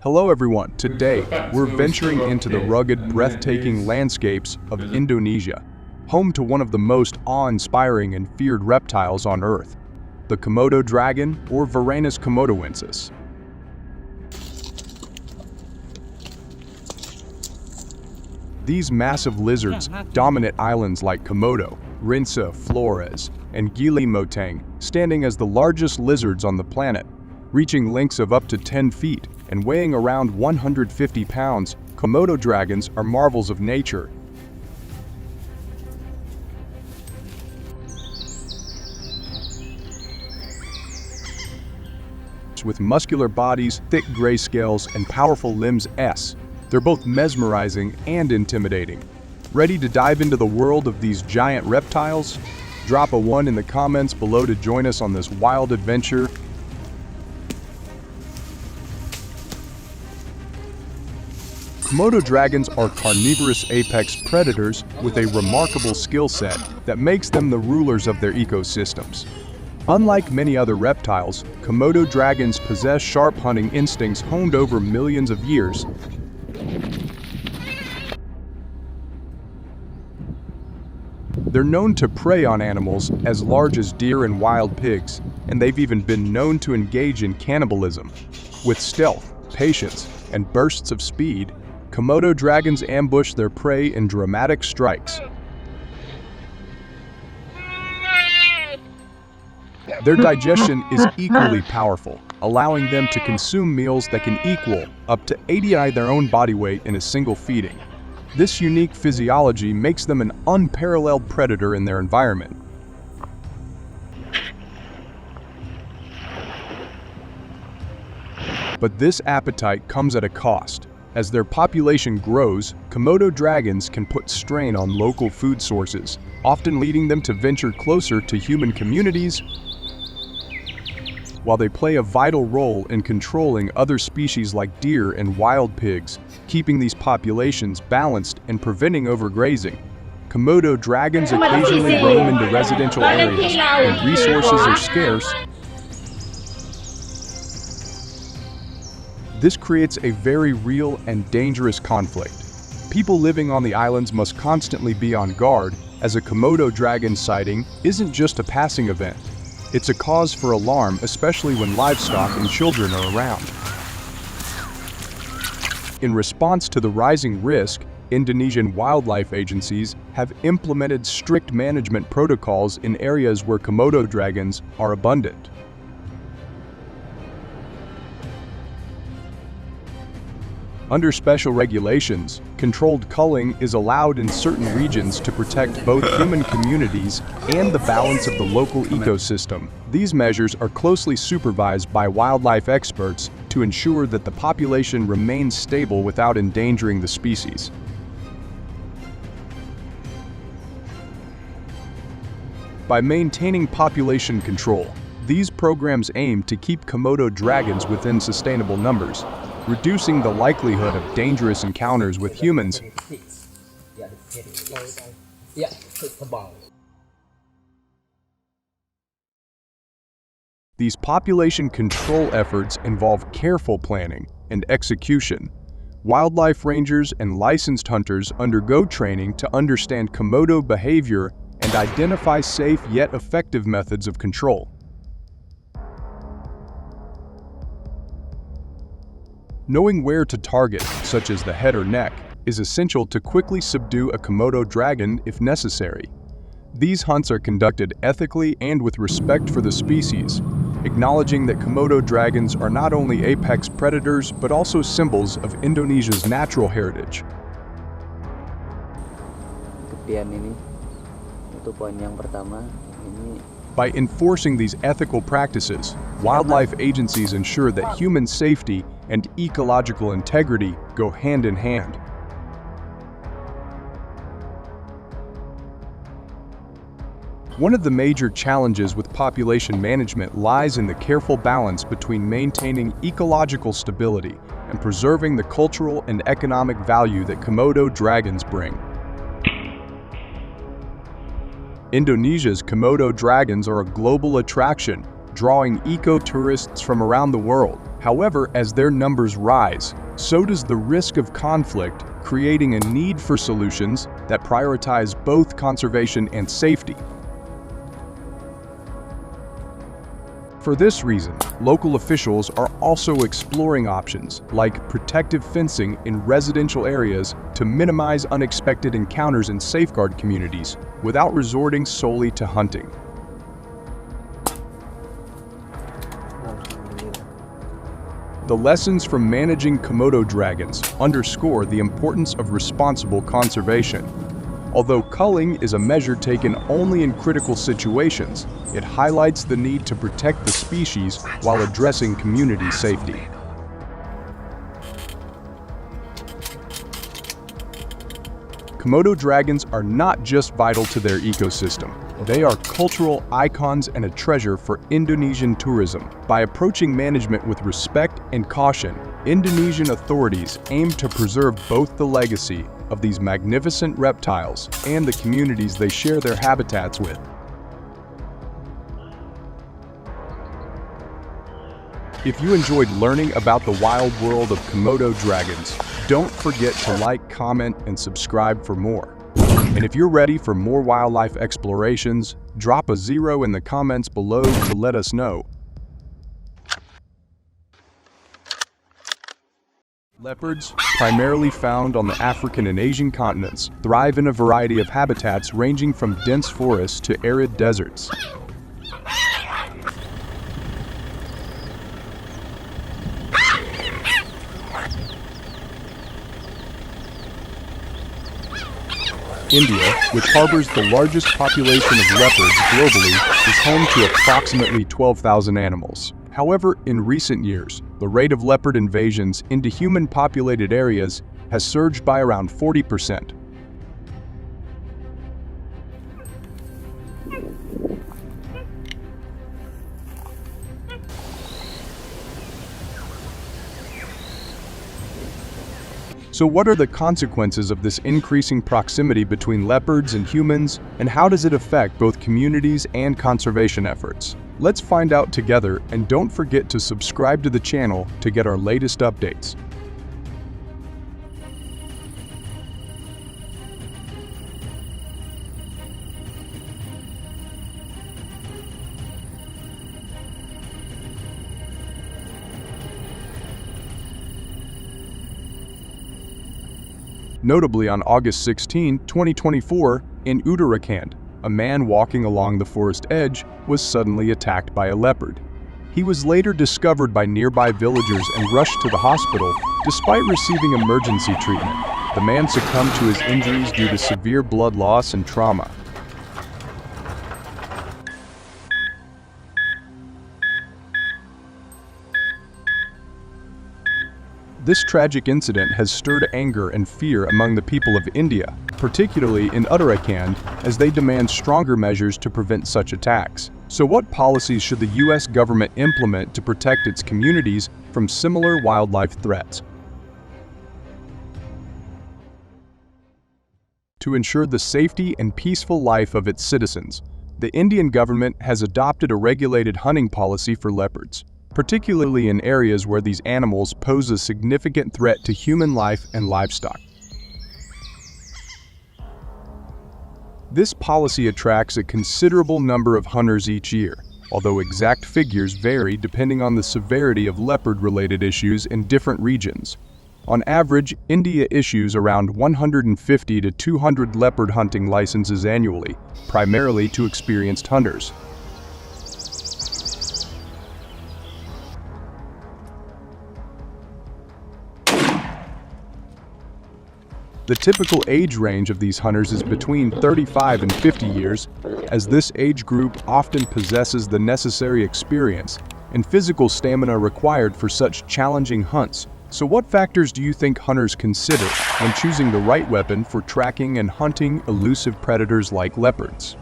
Hello everyone, today we're venturing into the rugged, breathtaking landscapes of Indonesia, home to one of the most awe-inspiring and feared reptiles on Earth, the Komodo dragon or Varanus komodoensis. These massive lizards dominate islands like Komodo, Rinsa, Flores, and Gili Motang, standing as the largest lizards on the planet, reaching lengths of up to 10 feet and weighing around 150 pounds. Komodo dragons are marvels of nature. With muscular bodies, thick gray scales, and powerful limbs, they're both mesmerizing and intimidating. Ready to dive into the world of these giant reptiles? Drop a 1 in the comments below to join us on this wild adventure. Komodo dragons are carnivorous apex predators with a remarkable skill set that makes them the rulers of their ecosystems. Unlike many other reptiles, Komodo dragons possess sharp hunting instincts honed over millions of years. They're known to prey on animals as large as deer and wild pigs, and they've even been known to engage in cannibalism. With stealth, patience, and bursts of speed, Komodo dragons ambush their prey in dramatic strikes. Their digestion is equally powerful, allowing them to consume meals that can equal up to 80 times their own body weight in a single feeding. This unique physiology makes them an unparalleled predator in their environment. But this appetite comes at a cost. As their population grows, Komodo dragons can put strain on local food sources, often leading them to venture closer to human communities. While they play a vital role in controlling other species like deer and wild pigs, keeping these populations balanced and preventing overgrazing, Komodo dragons occasionally roam into residential areas when resources are scarce. This creates a very real and dangerous conflict. People living on the islands must constantly be on guard, as a Komodo dragon sighting isn't just a passing event. It's a cause for alarm, especially when livestock and children are around. In response to the rising risk, Indonesian wildlife agencies have implemented strict management protocols in areas where Komodo dragons are abundant. Under special regulations, controlled culling is allowed in certain regions to protect both human communities and the balance of the local ecosystem. These measures are closely supervised by wildlife experts to ensure that the population remains stable without endangering the species. By maintaining population control, these programs aim to keep Komodo dragons within sustainable numbers, reducing the likelihood of dangerous encounters with humans. These population control efforts involve careful planning and execution. Wildlife rangers and licensed hunters undergo training to understand Komodo behavior and identify safe yet effective methods of control. Knowing where to target, such as the head or neck, is essential to quickly subdue a Komodo dragon if necessary. These hunts are conducted ethically and with respect for the species, acknowledging that Komodo dragons are not only apex predators but also symbols of Indonesia's natural heritage. By enforcing these ethical practices, wildlife agencies ensure that human safety and ecological integrity go hand in hand. One of the major challenges with population management lies in the careful balance between maintaining ecological stability and preserving the cultural and economic value that Komodo dragons bring. Indonesia's Komodo dragons are a global attraction, drawing eco-tourists from around the world. However, as their numbers rise, so does the risk of conflict, creating a need for solutions that prioritize both conservation and safety. For this reason, local officials are also exploring options like protective fencing in residential areas to minimize unexpected encounters and safeguard communities without resorting solely to hunting. The lessons from managing Komodo dragons underscore the importance of responsible conservation. Although culling is a measure taken only in critical situations, it highlights the need to protect the species while addressing community safety. Komodo dragons are not just vital to their ecosystem. They are cultural icons and a treasure for Indonesian tourism. By approaching management with respect and caution, Indonesian authorities aim to preserve both the legacy of these magnificent reptiles and the communities they share their habitats with. If you enjoyed learning about the wild world of Komodo dragons, don't forget to like, comment, and subscribe for more. And if you're ready for more wildlife explorations, drop a 0 in the comments below to let us know. Leopards, primarily found on the African and Asian continents, thrive in a variety of habitats ranging from dense forests to arid deserts. India, which harbors the largest population of leopards globally, is home to approximately 12,000 animals. However, in recent years, the rate of leopard invasions into human-populated areas has surged by around 40%. So what are the consequences of this increasing proximity between leopards and humans, and how does it affect both communities and conservation efforts? Let's find out together, and don't forget to subscribe to the channel to get our latest updates. Notably, on August 16, 2024, in Uttarakhand, a man walking along the forest edge was suddenly attacked by a leopard. He was later discovered by nearby villagers and rushed to the hospital, despite receiving emergency treatment. The man succumbed to his injuries due to severe blood loss and trauma. This tragic incident has stirred anger and fear among the people of India, particularly in Uttarakhand, as they demand stronger measures to prevent such attacks. So what policies should the U.S. government implement to protect its communities from similar wildlife threats? To ensure the safety and peaceful life of its citizens, the Indian government has adopted a regulated hunting policy for leopards, particularly in areas where these animals pose a significant threat to human life and livestock. This policy attracts a considerable number of hunters each year, although exact figures vary depending on the severity of leopard-related issues in different regions. On average, India issues around 150 to 200 leopard hunting licenses annually, primarily to experienced hunters. The typical age range of these hunters is between 35 and 50 years, as this age group often possesses the necessary experience and physical stamina required for such challenging hunts. So what factors do you think hunters consider when choosing the right weapon for tracking and hunting elusive predators like leopards?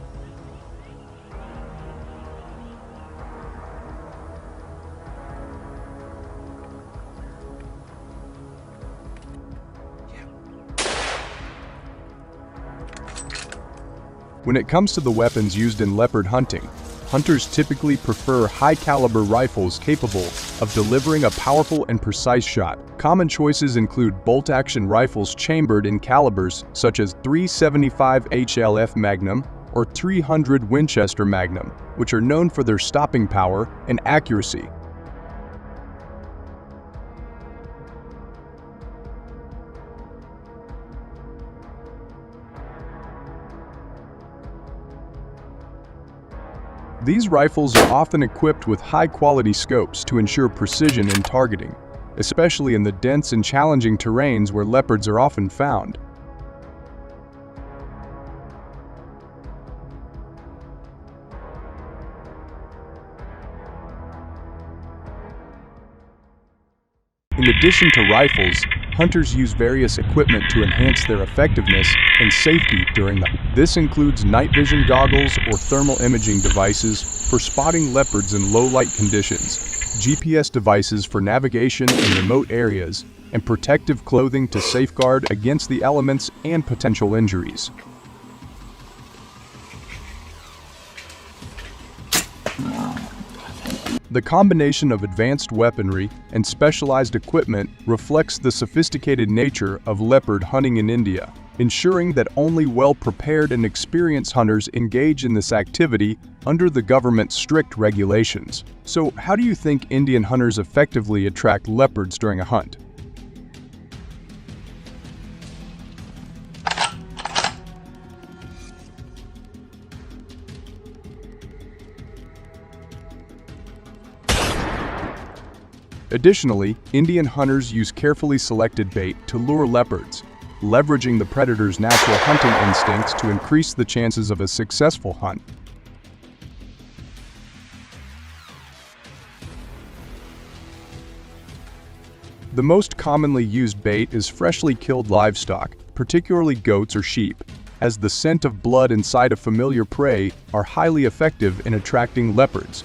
When it comes to the weapons used in leopard hunting, hunters typically prefer high-caliber rifles capable of delivering a powerful and precise shot. Common choices include bolt-action rifles chambered in calibers such as .375 HLF Magnum or .300 Winchester Magnum, which are known for their stopping power and accuracy. These rifles are often equipped with high-quality scopes to ensure precision in targeting, especially in the dense and challenging terrains where leopards are often found. In addition to rifles, hunters use various equipment to enhance their effectiveness and safety during the hunt. This includes night vision goggles or thermal imaging devices for spotting leopards in low-light conditions, GPS devices for navigation in remote areas, and protective clothing to safeguard against the elements and potential injuries. The combination of advanced weaponry and specialized equipment reflects the sophisticated nature of leopard hunting in India, ensuring that only well-prepared and experienced hunters engage in this activity under the government's strict regulations. So, how do you think Indian hunters effectively attract leopards during a hunt? Additionally, Indian hunters use carefully selected bait to lure leopards, leveraging the predator's natural hunting instincts to increase the chances of a successful hunt. The most commonly used bait is freshly killed livestock, particularly goats or sheep, as the scent of blood inside a familiar prey are highly effective in attracting leopards.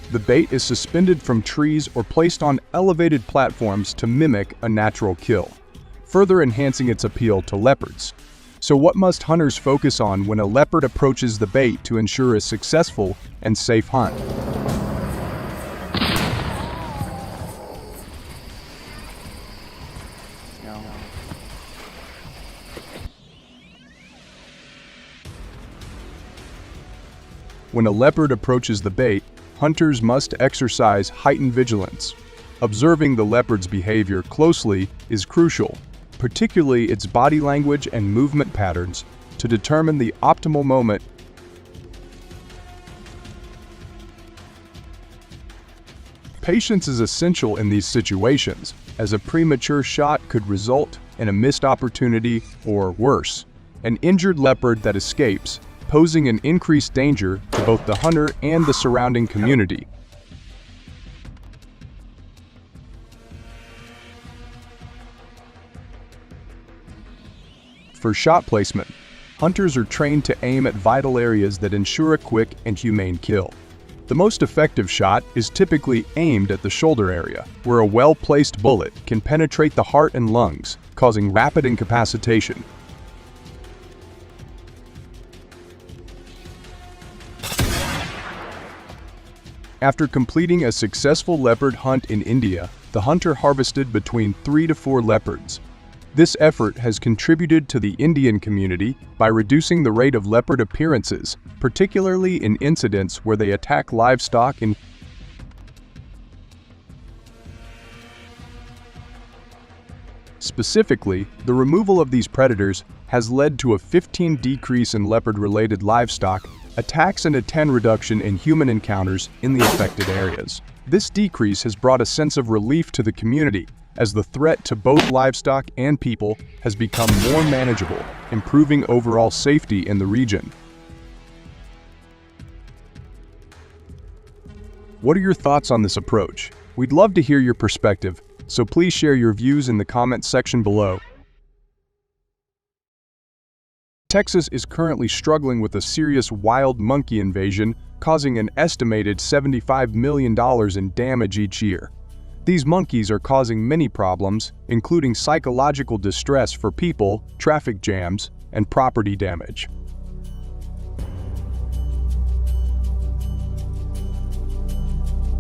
The bait is suspended from trees or placed on elevated platforms to mimic a natural kill, further enhancing its appeal to leopards. So what must hunters focus on when a leopard approaches the bait to ensure a successful and safe hunt? When a leopard approaches the bait, hunters must exercise heightened vigilance. Observing the leopard's behavior closely is crucial, particularly its body language and movement patterns, to determine the optimal moment. Patience is essential in these situations, as a premature shot could result in a missed opportunity or, worse, an injured leopard that escapes, posing an increased danger to both the hunter and the surrounding community. For shot placement, hunters are trained to aim at vital areas that ensure a quick and humane kill. The most effective shot is typically aimed at the shoulder area, where a well-placed bullet can penetrate the heart and lungs, causing rapid incapacitation. After completing a successful leopard hunt in India, the hunter harvested between 3 to 4 leopards. This effort has contributed to the Indian community by reducing the rate of leopard appearances, particularly in incidents where they attack livestock and Specifically, the removal of these predators has led to a 15% decrease in leopard-related livestock attacks and a 10% reduction in human encounters in the affected areas. This decrease has brought a sense of relief to the community, as the threat to both livestock and people has become more manageable, improving overall safety in the region. What are your thoughts on this approach? We'd love to hear your perspective, so please share your views in the comments section below. Texas is currently struggling with a serious wild monkey invasion, causing an estimated $75 million in damage each year. These monkeys are causing many problems, including psychological distress for people, traffic jams, and property damage.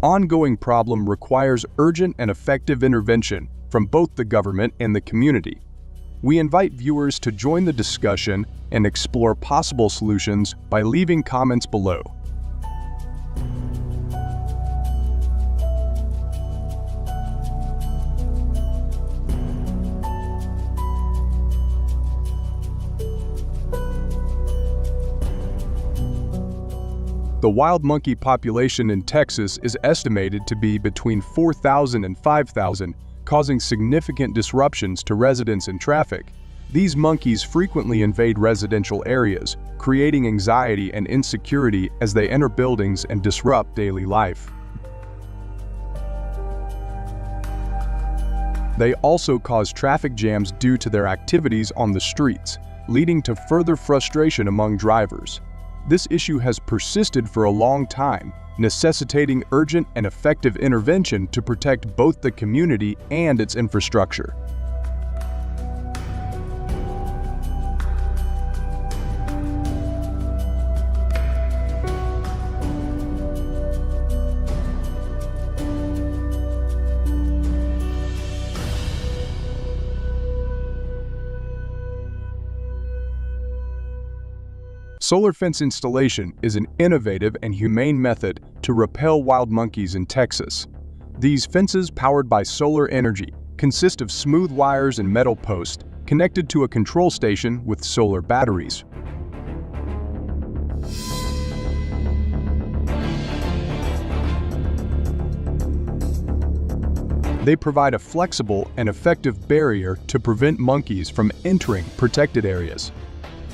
Ongoing problem requires urgent and effective intervention from both the government and the community. We invite viewers to join the discussion and explore possible solutions by leaving comments below. The wild monkey population in Texas is estimated to be between 4,000 and 5,000, causing significant disruptions to residents and traffic. These monkeys frequently invade residential areas, creating anxiety and insecurity as they enter buildings and disrupt daily life. They also cause traffic jams due to their activities on the streets, leading to further frustration among drivers. This issue has persisted for a long time, necessitating urgent and effective intervention to protect both the community and its infrastructure. Solar fence installation is an innovative and humane method to repel wild monkeys in Texas. These fences, powered by solar energy, consist of smooth wires and metal posts connected to a control station with solar batteries. They provide a flexible and effective barrier to prevent monkeys from entering protected areas.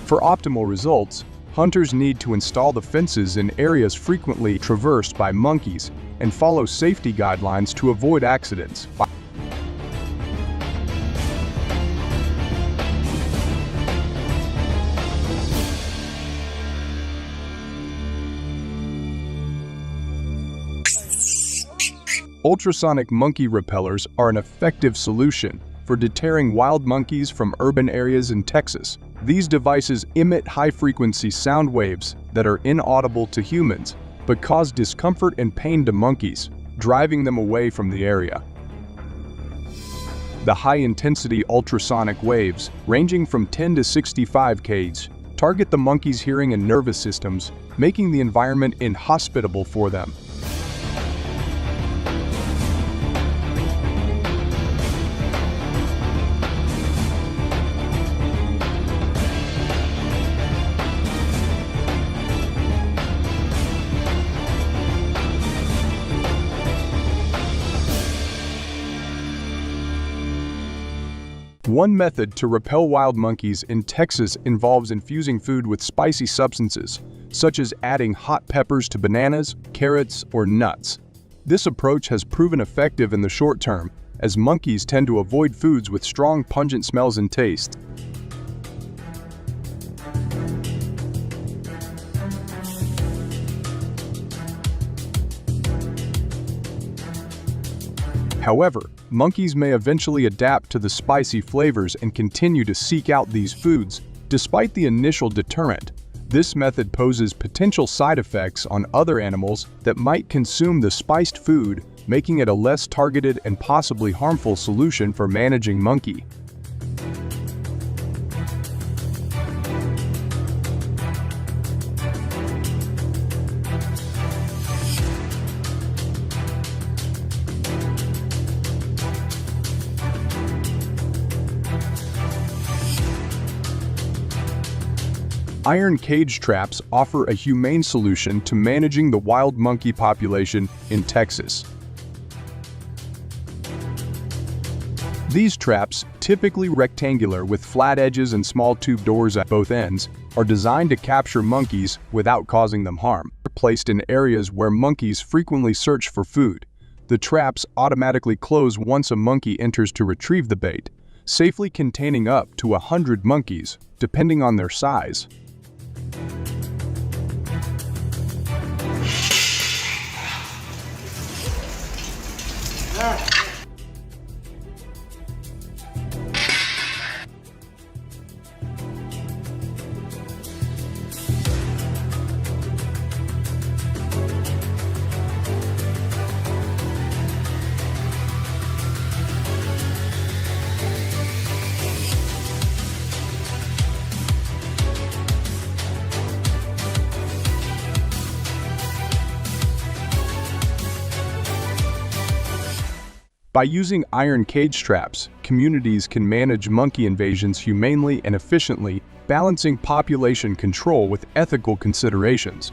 For optimal results, hunters need to install the fences in areas frequently traversed by monkeys and follow safety guidelines to avoid accidents. Ultrasonic monkey repellers are an effective solution for deterring wild monkeys from urban areas in Texas. These devices emit high-frequency sound waves that are inaudible to humans, but cause discomfort and pain to monkeys, driving them away from the area. The high-intensity ultrasonic waves, ranging from 10 to 65 K's, target the monkeys' hearing and nervous systems, making the environment inhospitable for them. One method to repel wild monkeys in Texas involves infusing food with spicy substances, such as adding hot peppers to bananas, carrots, or nuts. This approach has proven effective in the short term, as monkeys tend to avoid foods with strong, pungent smells and taste. However, monkeys may eventually adapt to the spicy flavors and continue to seek out these foods, despite the initial deterrent. This method poses potential side effects on other animals that might consume the spiced food, making it a less targeted and possibly harmful solution for managing monkey. Iron cage traps offer a humane solution to managing the wild monkey population in Texas. These traps, typically rectangular with flat edges and small tube doors at both ends, are designed to capture monkeys without causing them harm. They're placed in areas where monkeys frequently search for food. The traps automatically close once a monkey enters to retrieve the bait, safely containing up to 100 monkeys, depending on their size. By using iron cage traps, communities can manage monkey invasions humanely and efficiently, balancing population control with ethical considerations.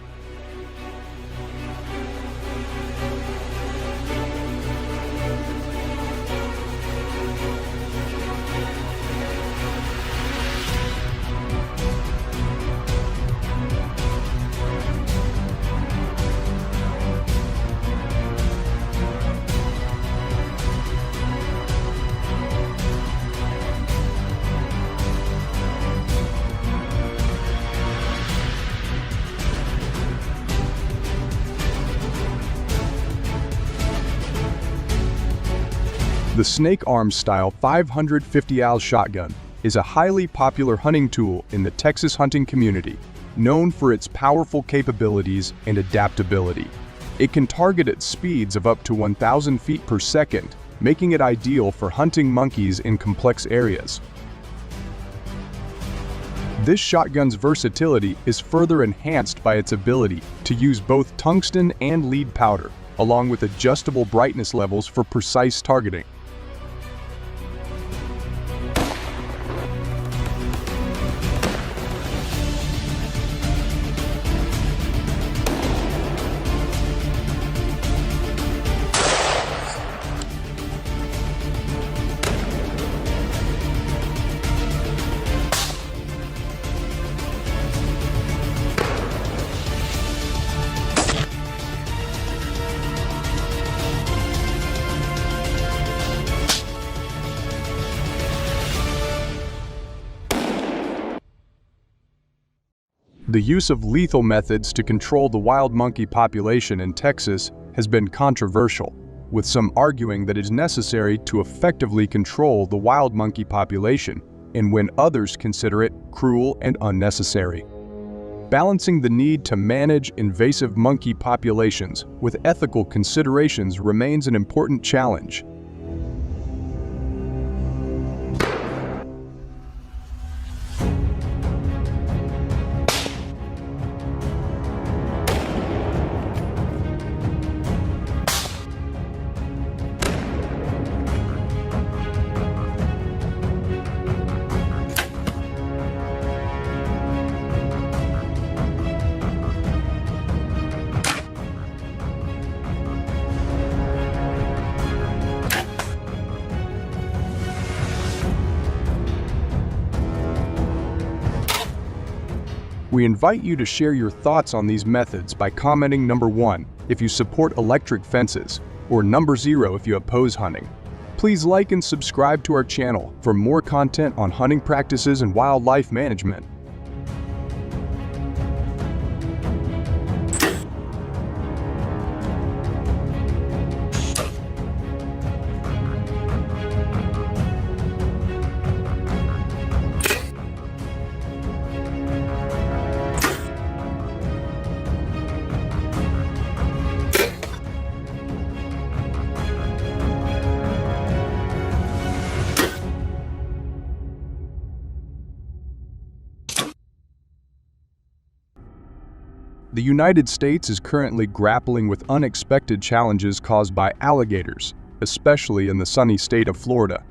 The snake arm style 550 AL shotgun is a highly popular hunting tool in the Texas hunting community, known for its powerful capabilities and adaptability. It can target at speeds of up to 1,000 feet per second, making it ideal for hunting monkeys in complex areas. This shotgun's versatility is further enhanced by its ability to use both tungsten and lead powder, along with adjustable brightness levels for precise targeting. The use of lethal methods to control the wild monkey population in Texas has been controversial, with some arguing that it is necessary to effectively control the wild monkey population, and when others consider it cruel and unnecessary. Balancing the need to manage invasive monkey populations with ethical considerations remains an important challenge. We invite you to share your thoughts on these methods by commenting number 1 if you support electric fences, or number 0 if you oppose hunting. Please like and subscribe to our channel for more content on hunting practices and wildlife management. The United States is currently grappling with unexpected challenges caused by alligators, especially in the sunny state of Florida.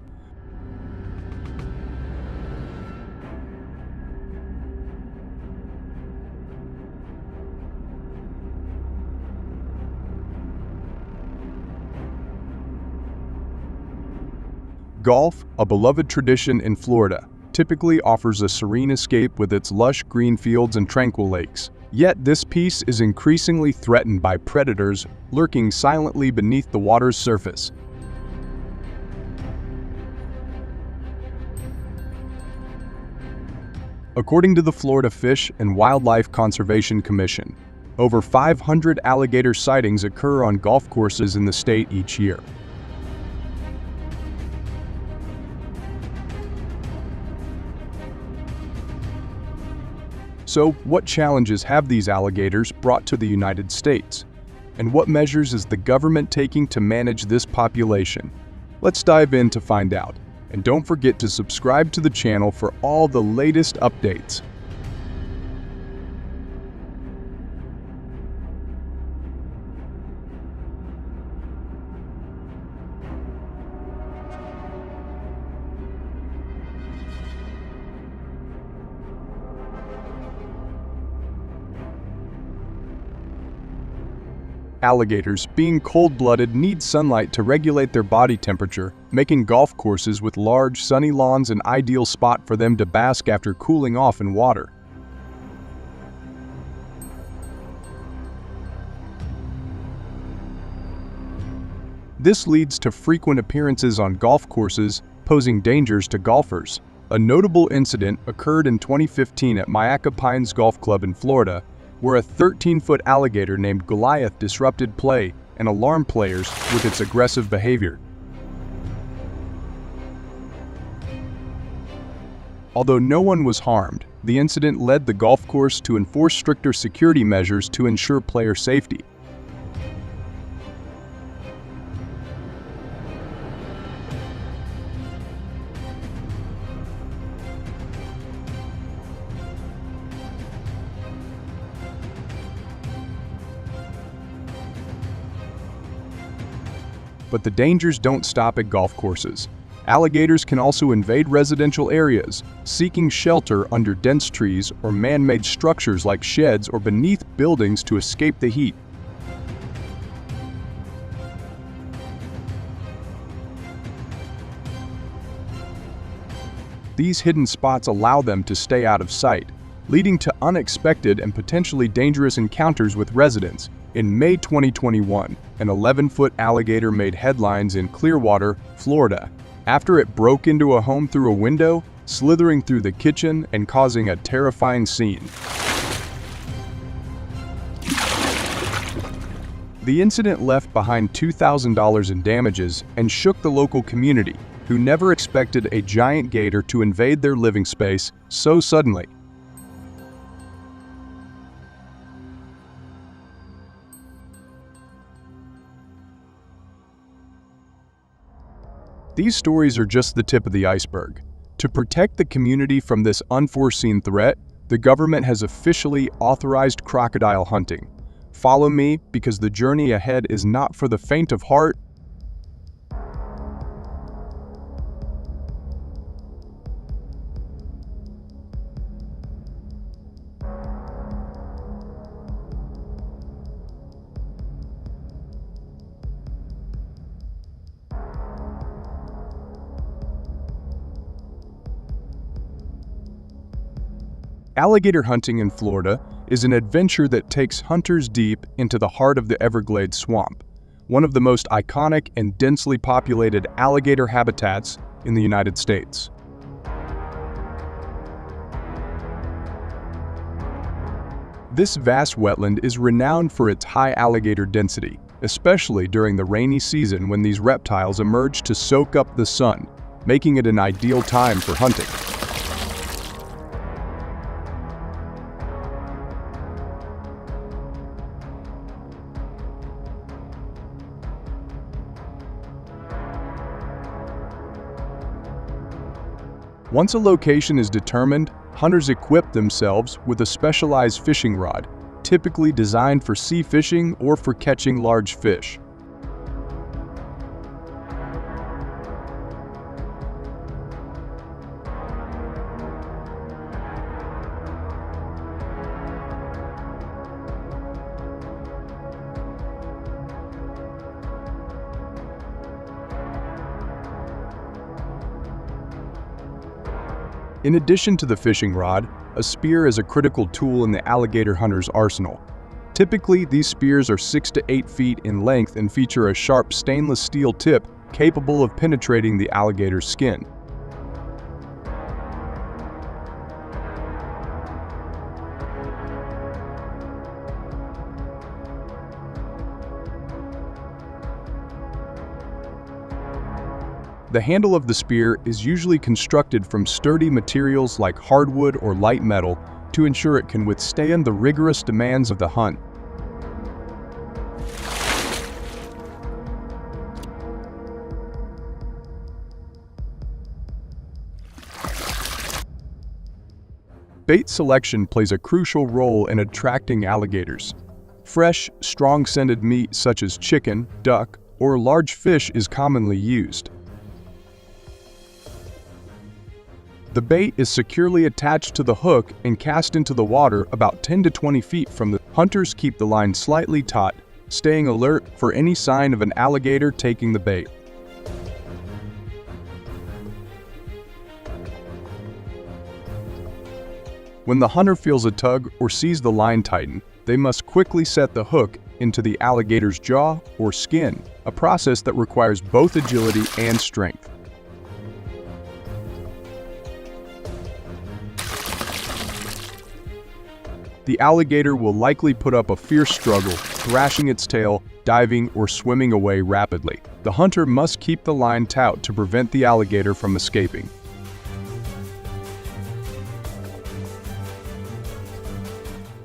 Golf, a beloved tradition in Florida, typically offers a serene escape with its lush green fields and tranquil lakes. Yet this peace is increasingly threatened by predators lurking silently beneath the water's surface. According to the Florida Fish and Wildlife Conservation Commission, over 500 alligator sightings occur on golf courses in the state each year. So, what challenges have these alligators brought to the United States? And what measures is the government taking to manage this population? Let's dive in to find out. And don't forget to subscribe to the channel for all the latest updates. Alligators, being cold-blooded, need sunlight to regulate their body temperature, making golf courses with large, sunny lawns an ideal spot for them to bask after cooling off in water. This leads to frequent appearances on golf courses, posing dangers to golfers. A notable incident occurred in 2015 at Myakka Pines Golf Club in Florida, where a 13-foot alligator named Goliath disrupted play and alarmed players with its aggressive behavior. Although no one was harmed, the incident led the golf course to enforce stricter security measures to ensure player safety. But the dangers don't stop at golf courses. Alligators can also invade residential areas, seeking shelter under dense trees or man-made structures like sheds or beneath buildings to escape the heat. These hidden spots allow them to stay out of sight, leading to unexpected and potentially dangerous encounters with residents. In May 2021, an 11-foot alligator made headlines in Clearwater, Florida, after it broke into a home through a window, slithering through the kitchen and causing a terrifying scene. The incident left behind $2,000 in damages and shook the local community, who never expected a giant gator to invade their living space so suddenly. These stories are just the tip of the iceberg. To protect the community from this unforeseen threat, the government has officially authorized crocodile hunting. Follow me, because the journey ahead is not for the faint of heart. Alligator hunting in Florida is an adventure that takes hunters deep into the heart of the Everglades swamp, one of the most iconic and densely populated alligator habitats in the United States. This vast wetland is renowned for its high alligator density, especially during the rainy season when these reptiles emerge to soak up the sun, making it an ideal time for hunting. Once a location is determined, hunters equip themselves with a specialized fishing rod, typically designed for sea fishing or for catching large fish. In addition to the fishing rod, a spear is a critical tool in the alligator hunter's arsenal. Typically, these spears are 6 to 8 feet in length and feature a sharp stainless steel tip capable of penetrating the alligator's skin. The handle of the spear is usually constructed from sturdy materials like hardwood or light metal to ensure it can withstand the rigorous demands of the hunt. Bait selection plays a crucial role in attracting alligators. Fresh, strong-scented meat such as chicken, duck, or large fish is commonly used. The bait is securely attached to the hook and cast into the water about 10 to 20 feet from the hunters. Keep the line slightly taut, staying alert for any sign of an alligator taking the bait. When the hunter feels a tug or sees the line tighten, they must quickly set the hook into the alligator's jaw or skin, a process that requires both agility and strength. The alligator will likely put up a fierce struggle, thrashing its tail, diving, or swimming away rapidly. The hunter must keep the line taut to prevent the alligator from escaping.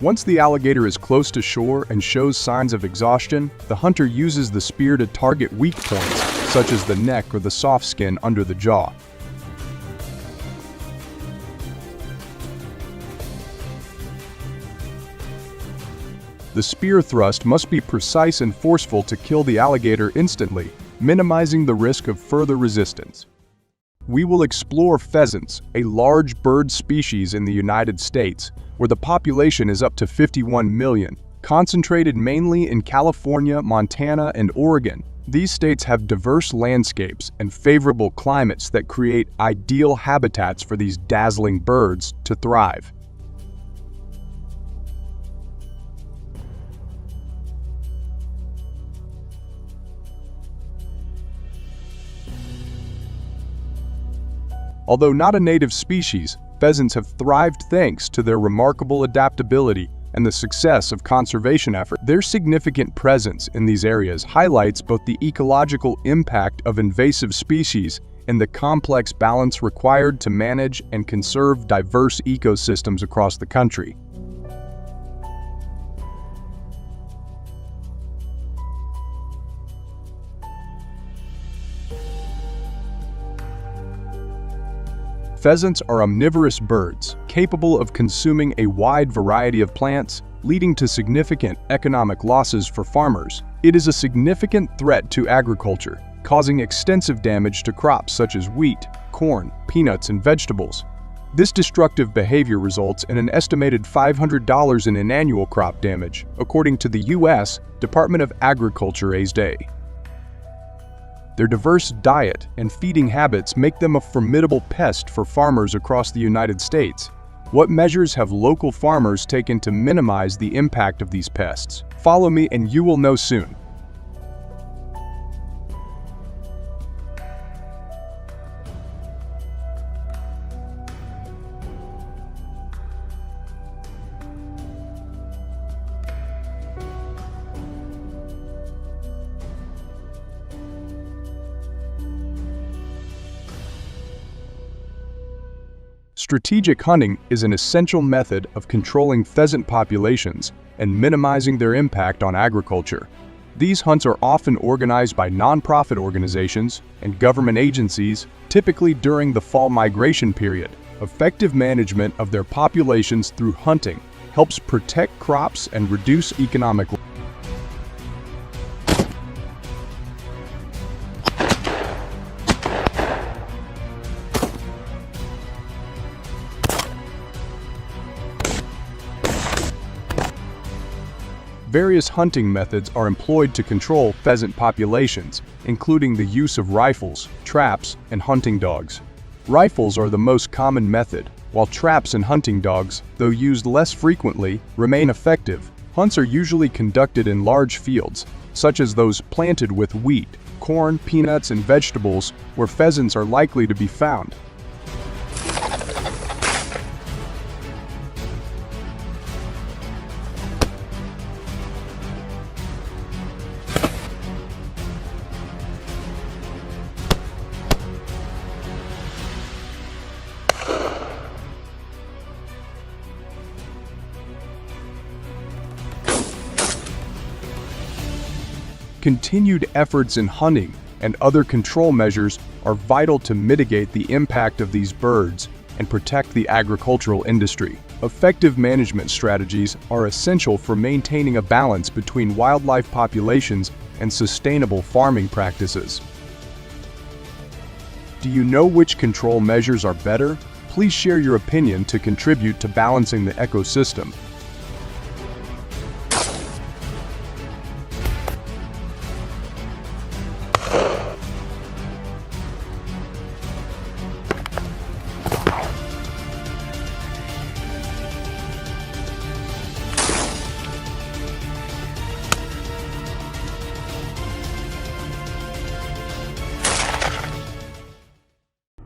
Once the alligator is close to shore and shows signs of exhaustion, the hunter uses the spear to target weak points, such as the neck or the soft skin under the jaw. The spear thrust must be precise and forceful to kill the alligator instantly, minimizing the risk of further resistance. We will explore pheasants, a large bird species in the United States, where the population is up to 51 million, concentrated mainly in California, Montana, and Oregon. These states have diverse landscapes and favorable climates that create ideal habitats for these dazzling birds to thrive. Although not a native species, pheasants have thrived thanks to their remarkable adaptability and the success of conservation efforts. Their significant presence in these areas highlights both the ecological impact of invasive species and the complex balance required to manage and conserve diverse ecosystems across the country. Pheasants are omnivorous birds, capable of consuming a wide variety of plants, leading to significant economic losses for farmers. It is a significant threat to agriculture, causing extensive damage to crops such as wheat, corn, peanuts, and vegetables. This destructive behavior results in an estimated $500 in annual crop damage, according to the U.S. Department of Agriculture's day. Their diverse diet and feeding habits make them a formidable pest for farmers across the United States. What measures have local farmers taken to minimize the impact of these pests? Follow me and you will know soon. Strategic hunting is an essential method of controlling pheasant populations and minimizing their impact on agriculture. These hunts are often organized by nonprofit organizations and government agencies, typically during the fall migration period. Effective management of their populations through hunting helps protect crops and reduce economic loss. Various hunting methods are employed to control pheasant populations, including the use of rifles, traps, and hunting dogs. Rifles are the most common method, while traps and hunting dogs, though used less frequently, remain effective. Hunts are usually conducted in large fields, such as those planted with wheat, corn, peanuts, and vegetables, where pheasants are likely to be found. Continued efforts in hunting and other control measures are vital to mitigate the impact of these birds and protect the agricultural industry. Effective management strategies are essential for maintaining a balance between wildlife populations and sustainable farming practices. Do you know which control measures are better? Please share your opinion to contribute to balancing the ecosystem.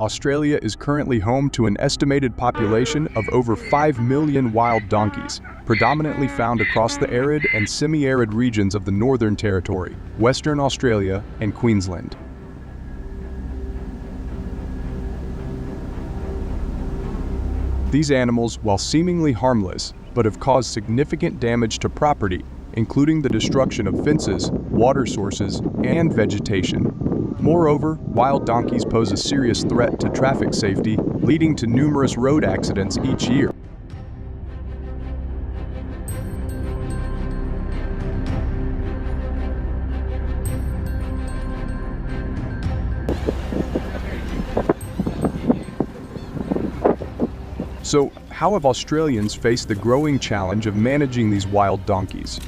Australia is currently home to an estimated population of over 5 million wild donkeys, predominantly found across the arid and semi-arid regions of the Northern Territory, Western Australia, and Queensland. These animals, while seemingly harmless, but have caused significant damage to property, including the destruction of fences, water sources, and vegetation. Moreover, wild donkeys pose a serious threat to traffic safety, leading to numerous road accidents each year. So, how have Australians faced the growing challenge of managing these wild donkeys?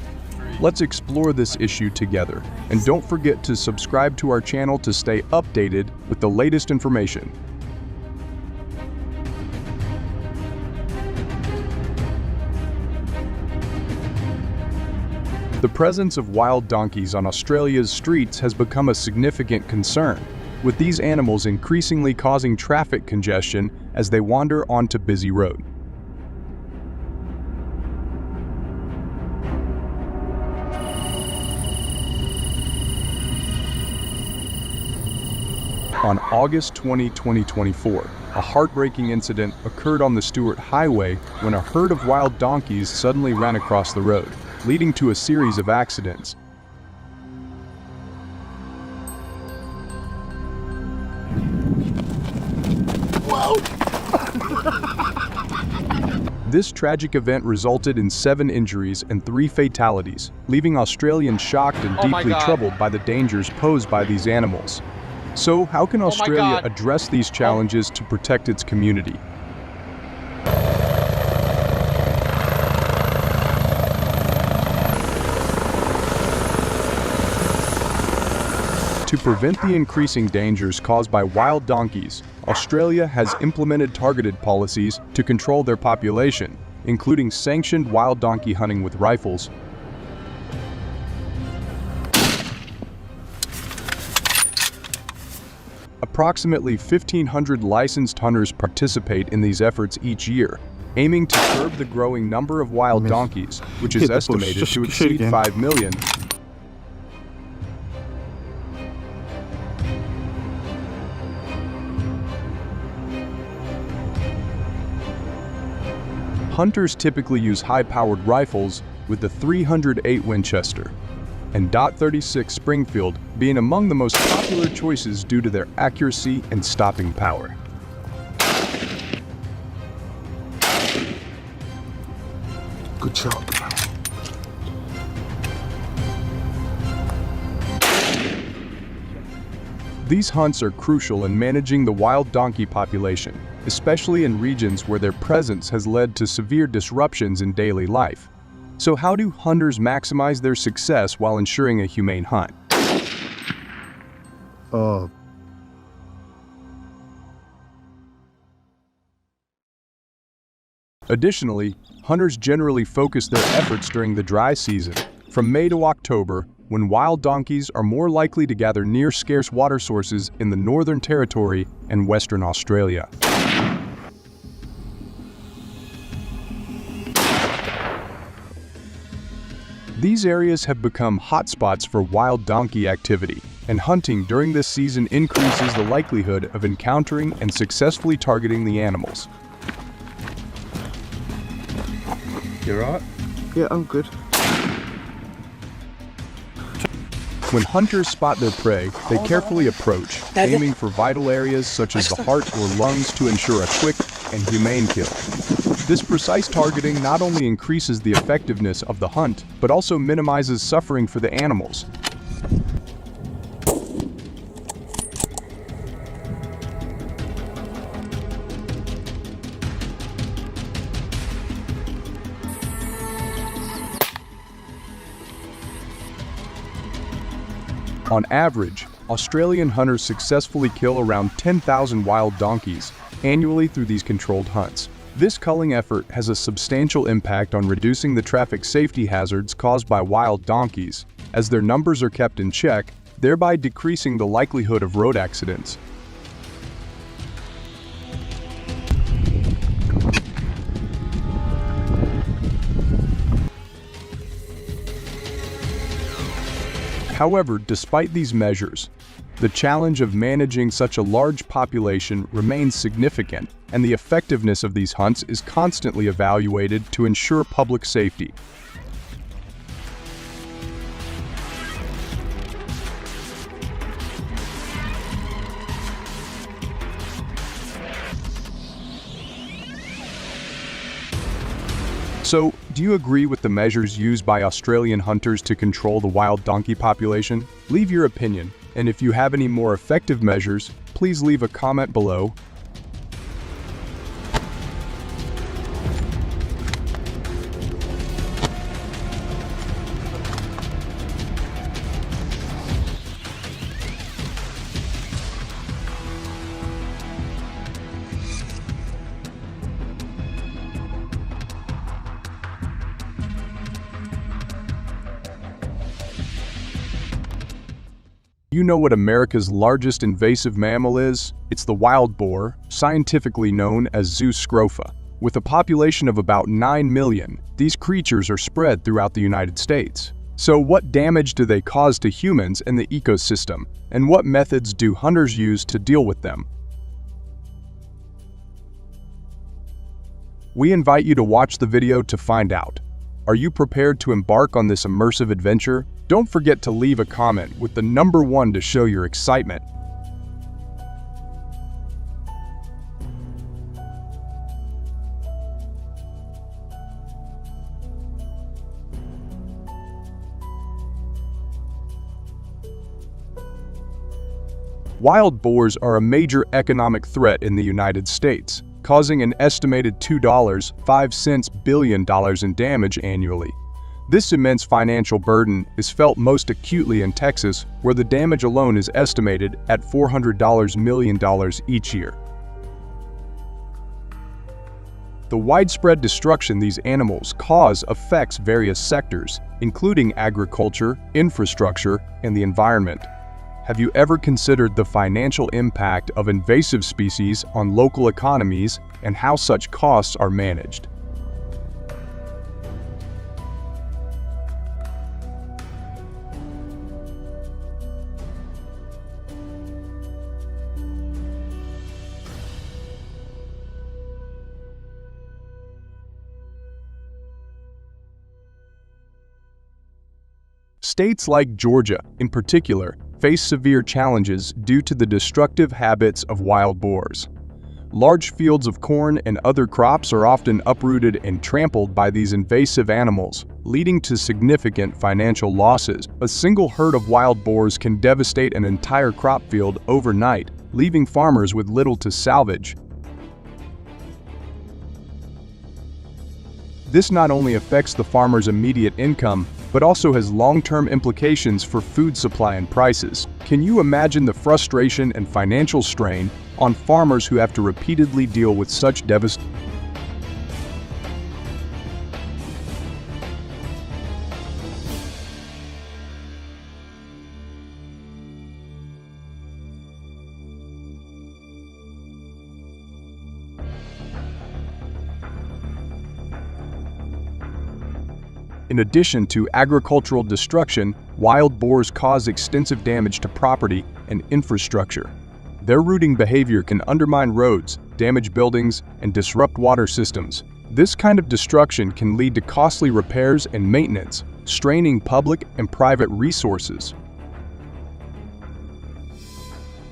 Let's explore this issue together, and don't forget to subscribe to our channel to stay updated with the latest information. The presence of wild donkeys on Australia's streets has become a significant concern, with these animals increasingly causing traffic congestion as they wander onto busy roads. On August 20, 2024, a heartbreaking incident occurred on the Stuart Highway when a herd of wild donkeys suddenly ran across the road, leading to a series of accidents. This tragic event resulted in 7 injuries and 3 fatalities, leaving Australians shocked and deeply troubled by the dangers posed by these animals. So, how can Australia address these challenges to protect its community? To prevent the increasing dangers caused by wild donkeys, Australia has implemented targeted policies to control their population, including sanctioned wild donkey hunting with rifles. Approximately 1,500 licensed hunters participate in these efforts each year, aiming to curb the growing number of wild donkeys, which is estimated to exceed 5 million. Hunters typically use high-powered rifles, with the .308 Winchester and .36 Springfield being among the most popular choices due to their accuracy and stopping power. Good shot. These hunts are crucial in managing the wild donkey population, especially in regions where their presence has led to severe disruptions in daily life. So how do hunters maximize their success while ensuring a humane hunt? Additionally, hunters generally focus their efforts during the dry season, from May to October, when wild donkeys are more likely to gather near scarce water sources in the Northern Territory and Western Australia. These areas have become hotspots for wild donkey activity, and hunting during this season increases the likelihood of encountering and successfully targeting the animals. You alright? Yeah, I'm good. When hunters spot their prey, they carefully approach, aiming for vital areas such as the heart or lungs to ensure a quick and humane kill. This precise targeting not only increases the effectiveness of the hunt, but also minimizes suffering for the animals. On average, Australian hunters successfully kill around 10,000 wild donkeys annually through these controlled hunts. This culling effort has a substantial impact on reducing the traffic safety hazards caused by wild donkeys, as their numbers are kept in check, thereby decreasing the likelihood of road accidents. However, despite these measures, the challenge of managing such a large population remains significant, and the effectiveness of these hunts is constantly evaluated to ensure public safety. So, do you agree with the measures used by Australian hunters to control the wild donkey population? Leave your opinion, and if you have any more effective measures, please leave a comment below. You know what America's largest invasive mammal is? It's the wild boar, scientifically known as Zeus scrofa. With a population of about 9 million, these creatures are spread throughout the United States. So what damage do they cause to humans and the ecosystem? And what methods do hunters use to deal with them? We invite you to watch the video to find out. Are you prepared to embark on this immersive adventure? Don't forget to leave a comment with the number 1 to show your excitement. Wild boars are a major economic threat in the United States, causing an estimated $2.05 billion in damage annually. This immense financial burden is felt most acutely in Texas, where the damage alone is estimated at $400 million each year. The widespread destruction these animals cause affects various sectors, including agriculture, infrastructure, and the environment. Have you ever considered the financial impact of invasive species on local economies and how such costs are managed? States like Georgia, in particular, face severe challenges due to the destructive habits of wild boars. Large fields of corn and other crops are often uprooted and trampled by these invasive animals, leading to significant financial losses. A single herd of wild boars can devastate an entire crop field overnight, leaving farmers with little to salvage. This not only affects the farmer's immediate income, but also has long-term implications for food supply and prices. Can you imagine the frustration and financial strain on farmers who have to repeatedly deal with such devastation? In addition to agricultural destruction, wild boars cause extensive damage to property and infrastructure. Their rooting behavior can undermine roads, damage buildings, and disrupt water systems. This kind of destruction can lead to costly repairs and maintenance, straining public and private resources.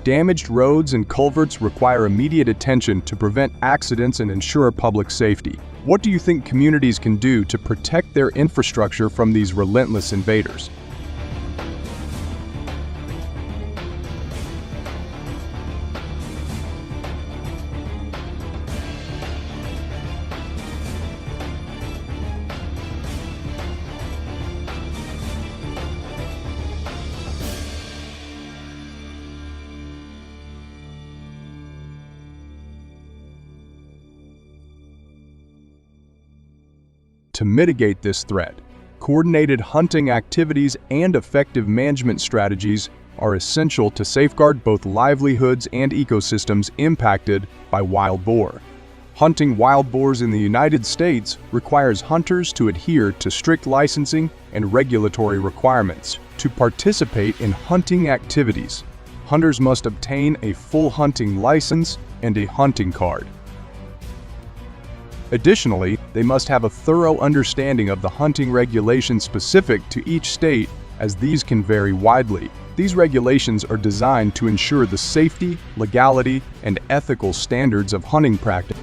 Damaged roads and culverts require immediate attention to prevent accidents and ensure public safety. What do you think communities can do to protect their infrastructure from these relentless invaders? To mitigate this threat, coordinated hunting activities and effective management strategies are essential to safeguard both livelihoods and ecosystems impacted by wild boar. Hunting wild boars in the United States requires hunters to adhere to strict licensing and regulatory requirements. To participate in hunting activities, hunters must obtain a full hunting license and a hunting card. Additionally, they must have a thorough understanding of the hunting regulations specific to each state, as these can vary widely. These regulations are designed to ensure the safety, legality, and ethical standards of hunting practice.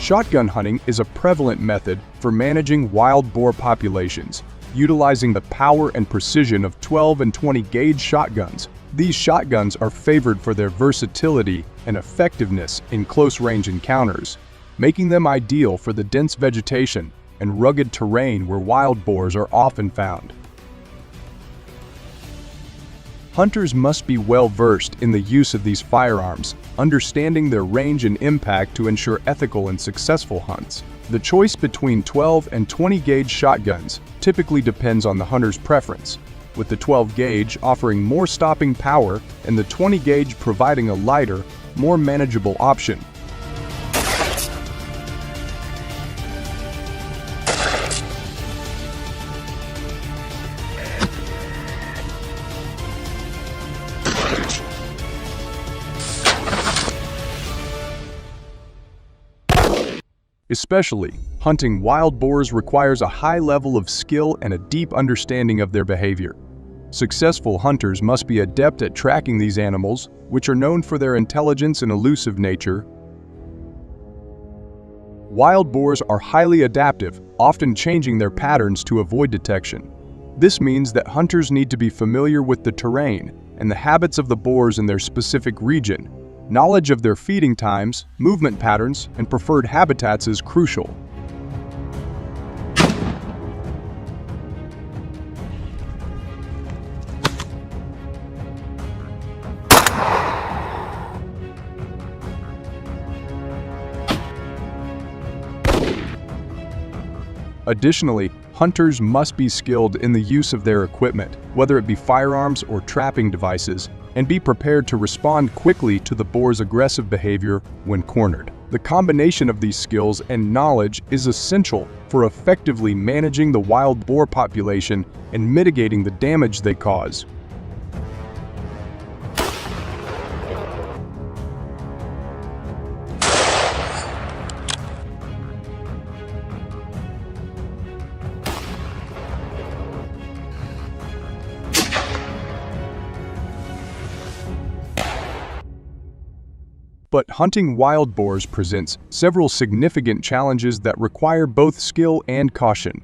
Shotgun hunting is a prevalent method for managing wild boar populations, utilizing the power and precision of 12 and 20 gauge shotguns. These shotguns are favored for their versatility and effectiveness in close-range encounters, making them ideal for the dense vegetation and rugged terrain where wild boars are often found. Hunters must be well versed in the use of these firearms, understanding their range and impact to ensure ethical and successful hunts. The choice between 12 and 20 gauge shotguns typically depends on the hunter's preference, with the 12 gauge offering more stopping power and the 20 gauge providing a lighter, more manageable option. Especially, hunting wild boars requires a high level of skill and a deep understanding of their behavior. Successful hunters must be adept at tracking these animals, which are known for their intelligence and elusive nature. Wild boars are highly adaptive, often changing their patterns to avoid detection. This means that hunters need to be familiar with the terrain and the habits of the boars in their specific region. Knowledge of their feeding times, movement patterns, and preferred habitats is crucial. Additionally, hunters must be skilled in the use of their equipment, whether it be firearms or trapping devices, and be prepared to respond quickly to the boar's aggressive behavior when cornered. The combination of these skills and knowledge is essential for effectively managing the wild boar population and mitigating the damage they cause. But hunting wild boars presents several significant challenges that require both skill and caution.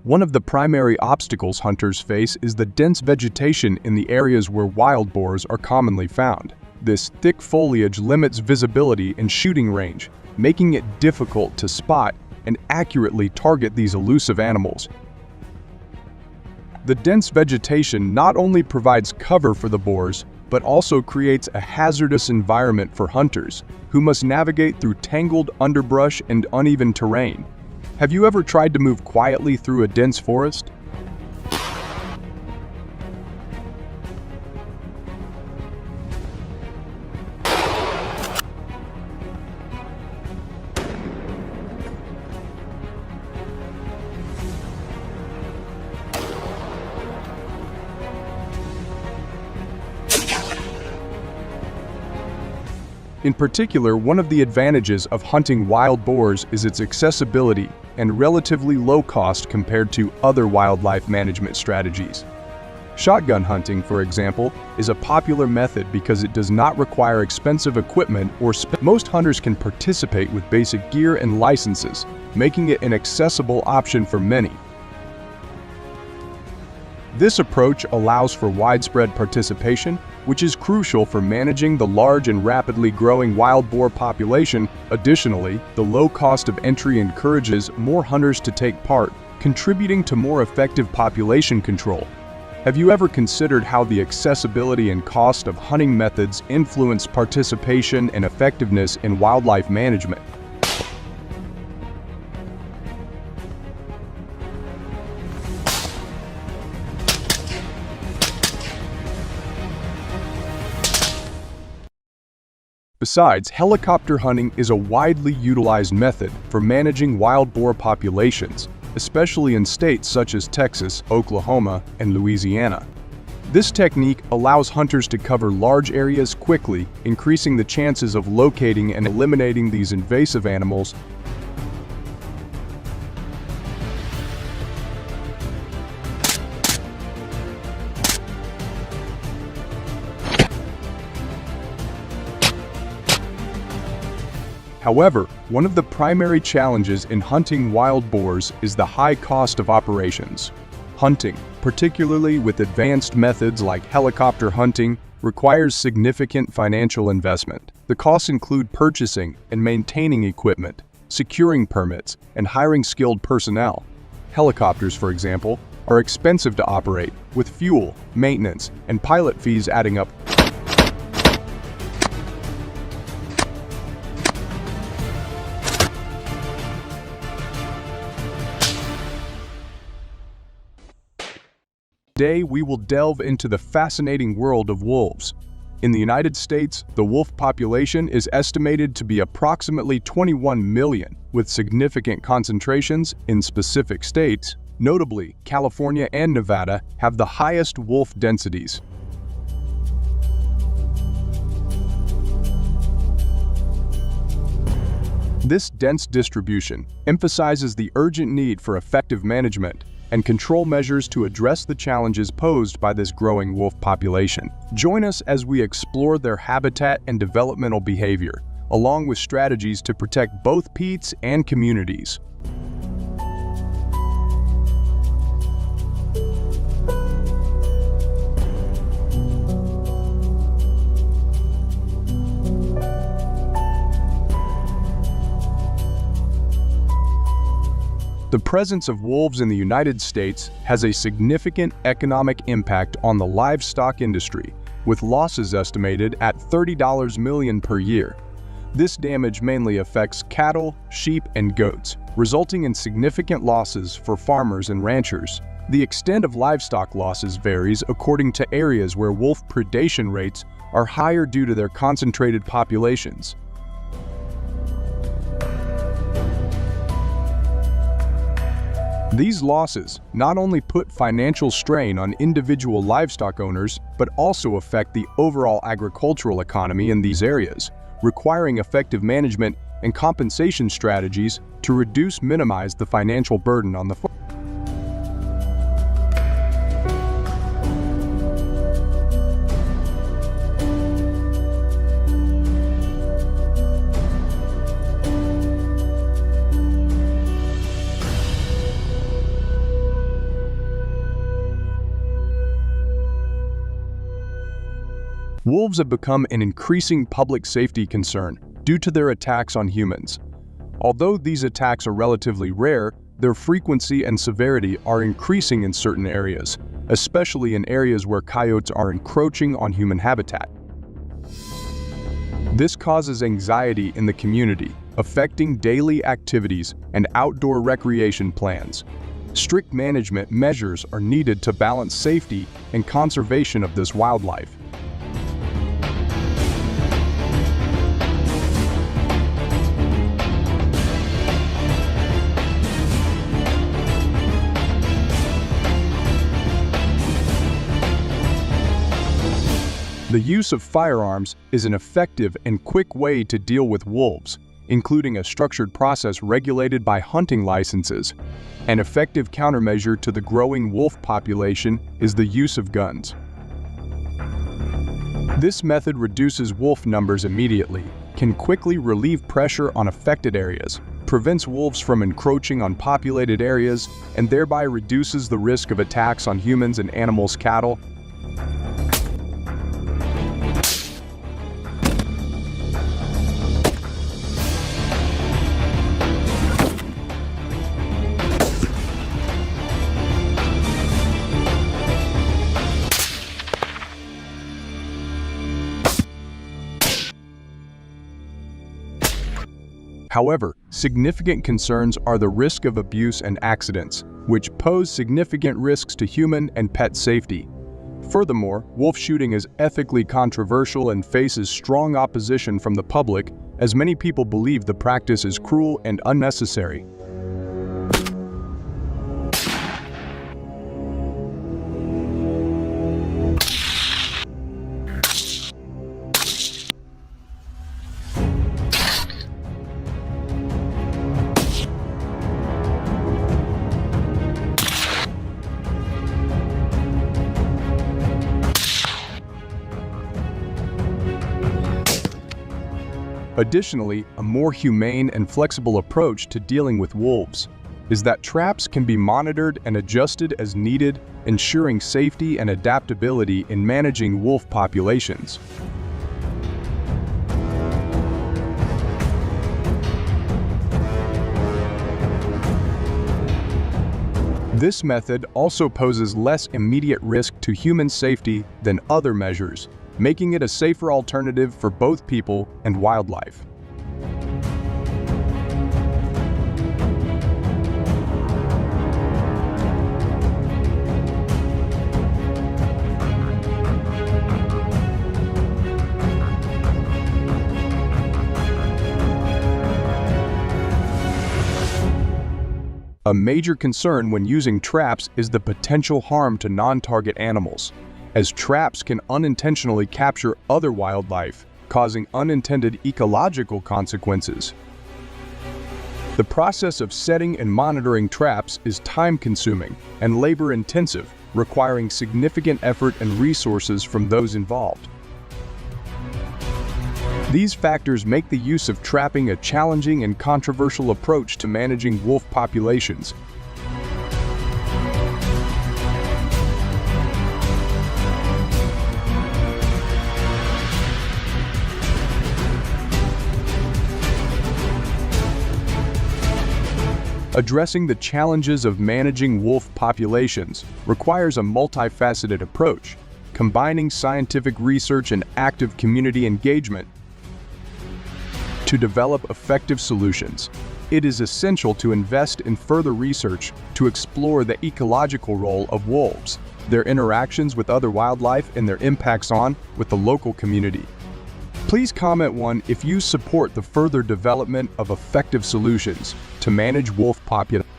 One of the primary obstacles hunters face is the dense vegetation in the areas where wild boars are commonly found. This thick foliage limits visibility and shooting range, making it difficult to spot and accurately target these elusive animals. The dense vegetation not only provides cover for the boars, but also creates a hazardous environment for hunters, who must navigate through tangled underbrush and uneven terrain. Have you ever tried to move quietly through a dense forest? In particular, one of the advantages of hunting wild boars is its accessibility and relatively low cost compared to other wildlife management strategies. Shotgun hunting, for example, is a popular method because it does not require expensive equipment or most hunters can participate with basic gear and licenses, making it an accessible option for many. This approach allows for widespread participation, which is crucial for managing the large and rapidly growing wild boar population. Additionally, the low cost of entry encourages more hunters to take part, contributing to more effective population control. Have you ever considered how the accessibility and cost of hunting methods influence participation and effectiveness in wildlife management? Besides, helicopter hunting is a widely utilized method for managing wild boar populations, especially in states such as Texas, Oklahoma, and Louisiana. This technique allows hunters to cover large areas quickly, increasing the chances of locating and eliminating these invasive animals. However, one of the primary challenges in hunting wild boars is the high cost of operations. Hunting, particularly with advanced methods like helicopter hunting, requires significant financial investment. The costs include purchasing and maintaining equipment, securing permits, and hiring skilled personnel. Helicopters, for example, are expensive to operate, with fuel, maintenance, and pilot fees adding up. Today, we will delve into the fascinating world of wolves. In the United States, the wolf population is estimated to be approximately 21 million, with significant concentrations in specific states. Notably, California and Nevada have the highest wolf densities. This dense distribution emphasizes the urgent need for effective management and control measures to address the challenges posed by this growing wolf population. Join us as we explore their habitat and developmental behavior, along with strategies to protect both peats and communities. The presence of wolves in the United States has a significant economic impact on the livestock industry, with losses estimated at $30 million per year. This damage mainly affects cattle, sheep, and goats, resulting in significant losses for farmers and ranchers. The extent of livestock losses varies according to areas where wolf predation rates are higher due to their concentrated populations. These losses not only put financial strain on individual livestock owners, but also affect the overall agricultural economy in these areas, requiring effective management and compensation strategies to minimize the financial burden on the farm. Wolves have become an increasing public safety concern due to their attacks on humans. Although these attacks are relatively rare, their frequency and severity are increasing in certain areas, especially in areas where coyotes are encroaching on human habitat. This causes anxiety in the community, affecting daily activities and outdoor recreation plans. Strict management measures are needed to balance safety and conservation of this wildlife. The use of firearms is an effective and quick way to deal with wolves, including a structured process regulated by hunting licenses. An effective countermeasure to the growing wolf population is the use of guns. This method reduces wolf numbers immediately, can quickly relieve pressure on affected areas, prevents wolves from encroaching on populated areas, and thereby reduces the risk of attacks on humans and animals' cattle. However, significant concerns are the risk of abuse and accidents, which pose significant risks to human and pet safety. Furthermore, wolf shooting is ethically controversial and faces strong opposition from the public, as many people believe the practice is cruel and unnecessary. Additionally, a more humane and flexible approach to dealing with wolves is that traps can be monitored and adjusted as needed, ensuring safety and adaptability in managing wolf populations. This method also poses less immediate risk to human safety than other measures, making it a safer alternative for both people and wildlife. A major concern when using traps is the potential harm to non-target animals, as traps can unintentionally capture other wildlife, causing unintended ecological consequences. The process of setting and monitoring traps is time-consuming and labor-intensive, requiring significant effort and resources from those involved. These factors make the use of trapping a challenging and controversial approach to managing wolf populations. Addressing the challenges of managing wolf populations requires a multifaceted approach, combining scientific research and active community engagement. To develop effective solutions, it is essential to invest in further research to explore the ecological role of wolves, their interactions with other wildlife, and their impacts with the local community. Please comment 1 if you support the further development of effective solutions to manage wolf populations.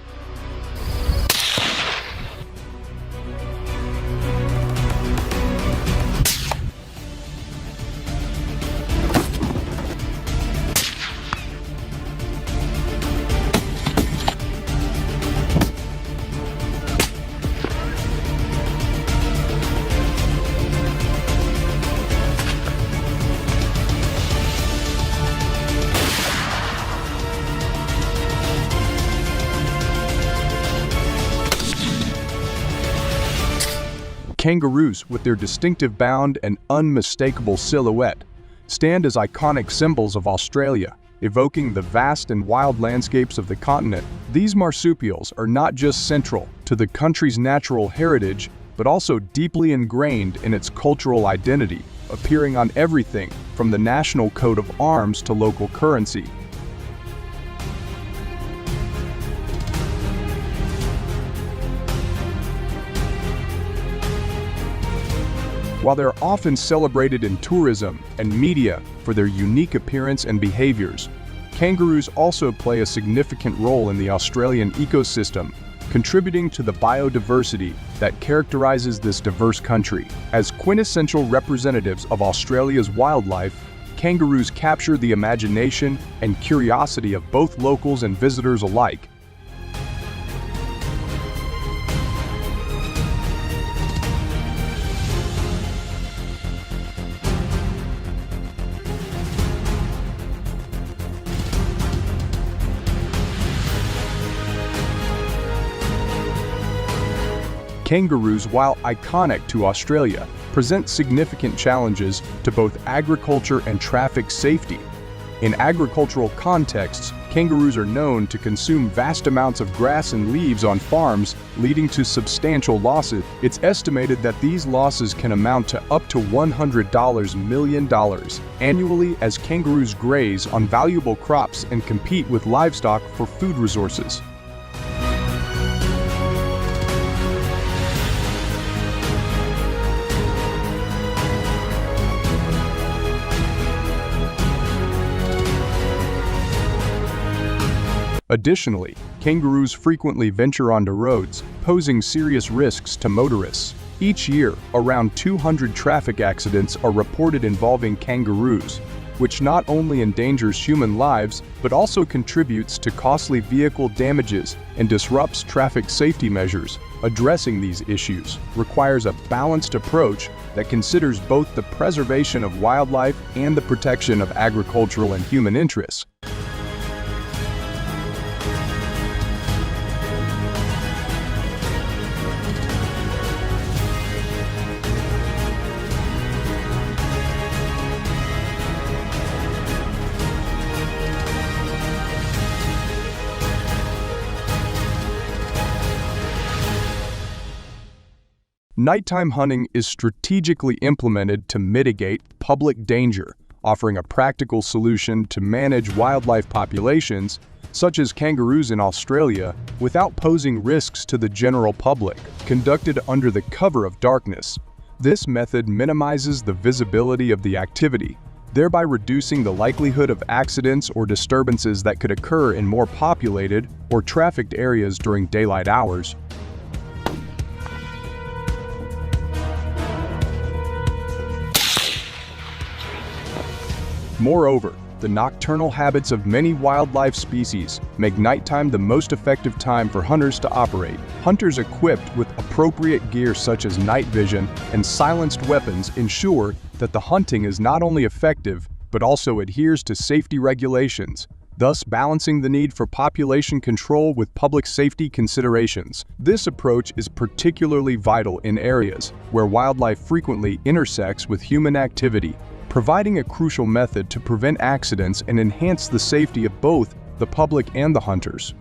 Kangaroos, with their distinctive bound and unmistakable silhouette, stand as iconic symbols of Australia, evoking the vast and wild landscapes of the continent. These marsupials are not just central to the country's natural heritage, but also deeply ingrained in its cultural identity, appearing on everything from the national coat of arms to local currency. While they're often celebrated in tourism and media for their unique appearance and behaviors, kangaroos also play a significant role in the Australian ecosystem, contributing to the biodiversity that characterizes this diverse country. As quintessential representatives of Australia's wildlife, kangaroos capture the imagination and curiosity of both locals and visitors alike. Kangaroos, while iconic to Australia, present significant challenges to both agriculture and traffic safety. In agricultural contexts, kangaroos are known to consume vast amounts of grass and leaves on farms, leading to substantial losses. It's estimated that these losses can amount to up to $100 million annually as kangaroos graze on valuable crops and compete with livestock for food resources. Additionally, kangaroos frequently venture onto roads, posing serious risks to motorists. Each year, around 200 traffic accidents are reported involving kangaroos, which not only endangers human lives but also contributes to costly vehicle damages and disrupts traffic safety measures. Addressing these issues requires a balanced approach that considers both the preservation of wildlife and the protection of agricultural and human interests. Nighttime hunting is strategically implemented to mitigate public danger, offering a practical solution to manage wildlife populations, such as kangaroos in Australia, without posing risks to the general public. Conducted under the cover of darkness, this method minimizes the visibility of the activity, thereby reducing the likelihood of accidents or disturbances that could occur in more populated or trafficked areas during daylight hours. Moreover, the nocturnal habits of many wildlife species make nighttime the most effective time for hunters to operate. Hunters equipped with appropriate gear such as night vision and silenced weapons ensure that the hunting is not only effective but also adheres to safety regulations, thus balancing the need for population control with public safety considerations. This approach is particularly vital in areas where wildlife frequently intersects with human activity, providing a crucial method to prevent accidents and enhance the safety of both the public and the hunters.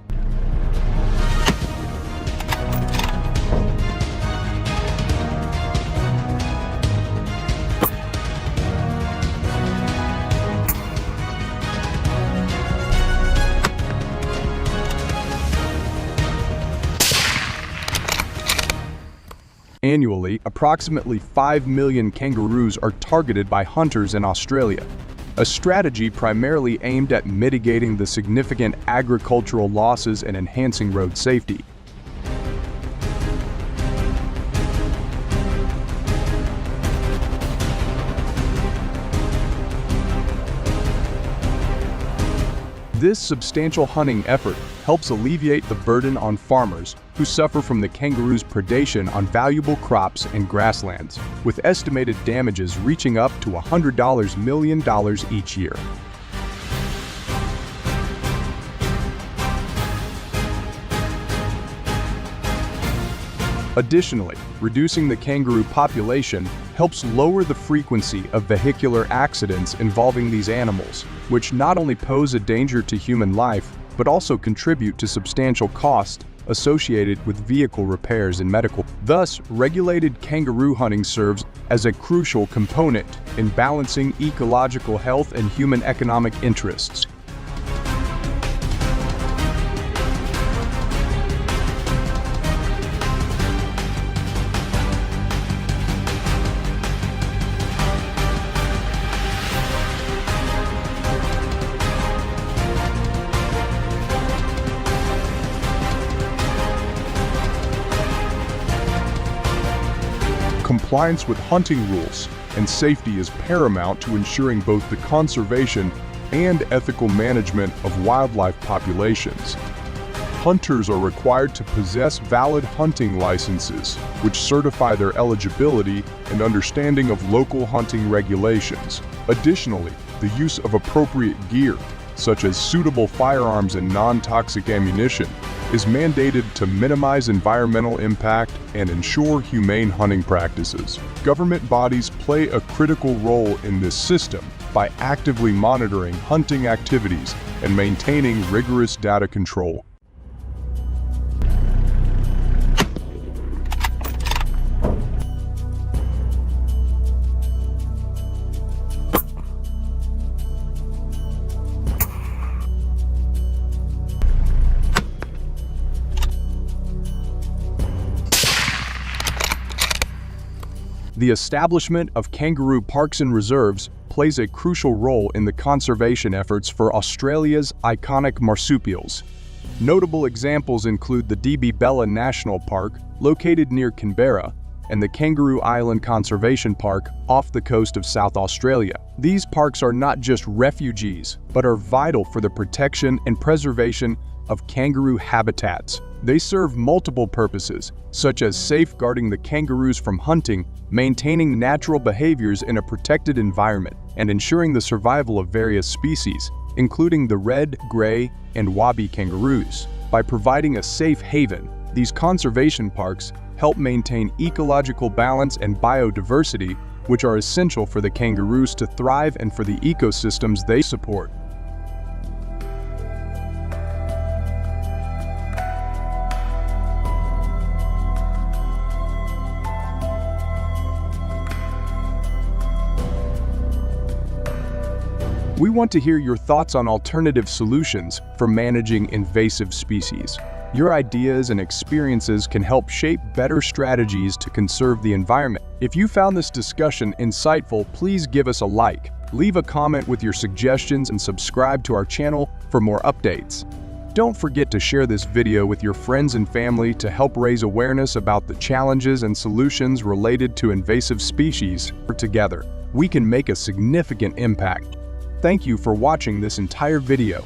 Annually, approximately 5 million kangaroos are targeted by hunters in Australia, a strategy primarily aimed at mitigating the significant agricultural losses and enhancing road safety. This substantial hunting effort helps alleviate the burden on farmers who suffer from the kangaroo's predation on valuable crops and grasslands, with estimated damages reaching up to $100 million each year. Additionally, reducing the kangaroo population helps lower the frequency of vehicular accidents involving these animals, which not only pose a danger to human life, but also contribute to substantial costs associated with vehicle repairs and medical. Thus, regulated kangaroo hunting serves as a crucial component in balancing ecological health and human economic interests. Compliance with hunting rules and safety is paramount to ensuring both the conservation and ethical management of wildlife populations. Hunters are required to possess valid hunting licenses, which certify their eligibility and understanding of local hunting regulations. Additionally, the use of appropriate gear, such as suitable firearms and non-toxic ammunition, is mandated to minimize environmental impact and ensure humane hunting practices. Government bodies play a critical role in this system by actively monitoring hunting activities and maintaining rigorous data control. The establishment of kangaroo parks and reserves plays a crucial role in the conservation efforts for Australia's iconic marsupials. Notable examples include the DB Bella National Park, located near Canberra, and the Kangaroo Island Conservation Park off the coast of South Australia. These parks are not just refuges, but are vital for the protection and preservation of kangaroo habitats. They serve multiple purposes, such as safeguarding the kangaroos from hunting, maintaining natural behaviors in a protected environment, and ensuring the survival of various species, including the red, gray, and wallaby kangaroos. By providing a safe haven, these conservation parks help maintain ecological balance and biodiversity, which are essential for the kangaroos to thrive and for the ecosystems they support. We want to hear your thoughts on alternative solutions for managing invasive species. Your ideas and experiences can help shape better strategies to conserve the environment. If you found this discussion insightful, please give us a like, leave a comment with your suggestions, and subscribe to our channel for more updates. Don't forget to share this video with your friends and family to help raise awareness about the challenges and solutions related to invasive species. Together, we can make a significant impact. Thank you for watching this entire video.